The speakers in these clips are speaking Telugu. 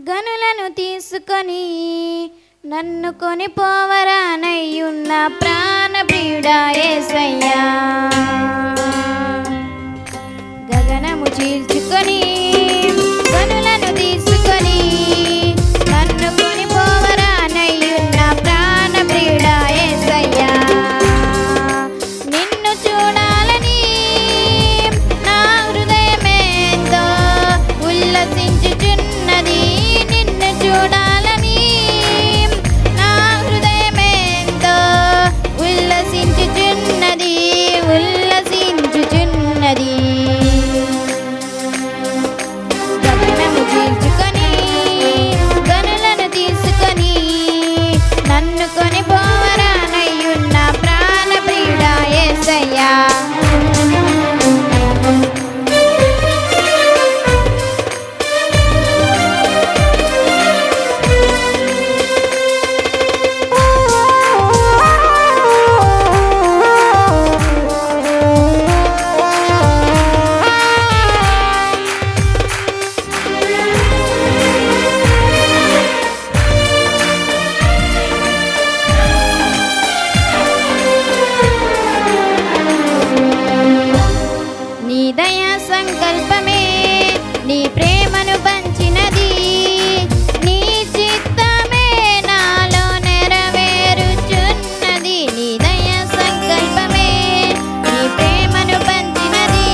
గనులను తీసుకొని నన్ను కొనిపోవరానయ్యున్న ప్రాణ ప్రియుడా యేసయ్యా. గగనము చీల్చుకొని గనులను తీసుకొని నన్ను కొనిపోవరానయ్యున్న ప్రాణ ప్రియుడా యేసయ్యా. నిన్ను చూడాలని నా హృదయమేంతో ఉల్లసించుచున్నది. నిన్ను చూడాలని నా హృదయమేంతో ఉల్లసించుచున్నది ఉల్లసించుచున్నది. గగనము చీల్చుకొని గనులను తీసుకొని నన్ను కొనిపోవరానయ్యున్న ప్రాణ ప్రియుడా యేసయ్యా. నీ దయా సంకల్పమే నీ ప్రేమను పంచినది. నీ చిత్తమే నాలో నెరవేరుచున్నది. నీ దయా సంకల్పమే నీ ప్రేమను పంచినది.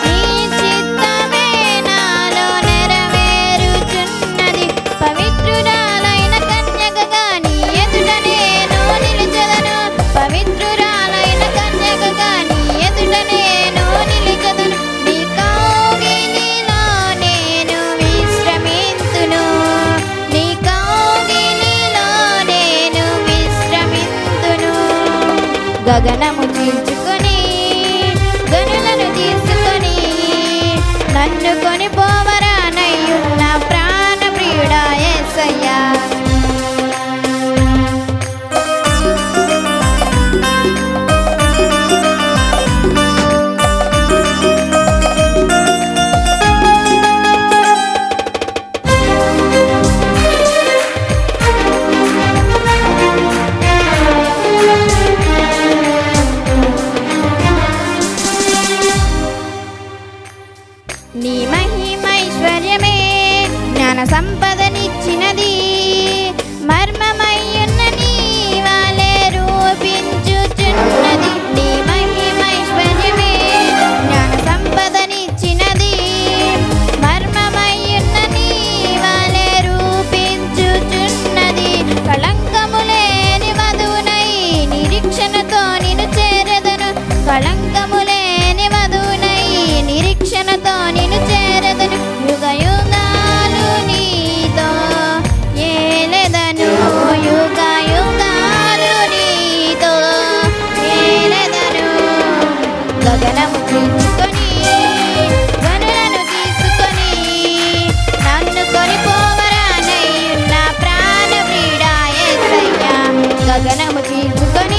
నీ చిత్తమే నాలో నెరవేరుచున్నది. పవిత్రురాలైన కన్యకగా నీ ఎదుట నేను నిలిచెదను. పవిత్రురాలైన కన్యకగా నీ ఎదుట నేను నిలిచెదను. నీ కౌగిలిలో నేను విశ్రమింతును. నీ కౌగిలిలో నేను విశ్రమింతును. గగనము చీల్చుకొని గనులను తీసుకొని నన్ను కొనిపోవరానయ్యున్న ప్రాణ ప్రియుడా యేసయ్యా. నీ మహిమైశ్వర్యమే జ్ఞాన సంపదనిచ్చినది. మర్మమయ్యున్న నీ వాలే రూపించుచున్నది. నీ మహిమైశ్వర్యమే జ్ఞాన సంపదనిచ్చినది. మర్మమయ్యున్న నీ వాలే రూపించుచున్నది. కళంకము లేని వధువునై నిరీక్షణతో నిన్ను చేరెదను. కళంకము లేని వధువునై నిరీక్షణతో నిన్ను చేరెదను. యుగ యుగాలు నీతో ఏలెదను. యుగ యుగాలు నీతో ఏలెదను. గగనము చీల్చుకొని గనులను తీసుకొని నన్ను కొనిపోవరానయ్యున్న ప్రాణ ప్రియుడా యేసయ్యా. గగనము చీల్చుకొని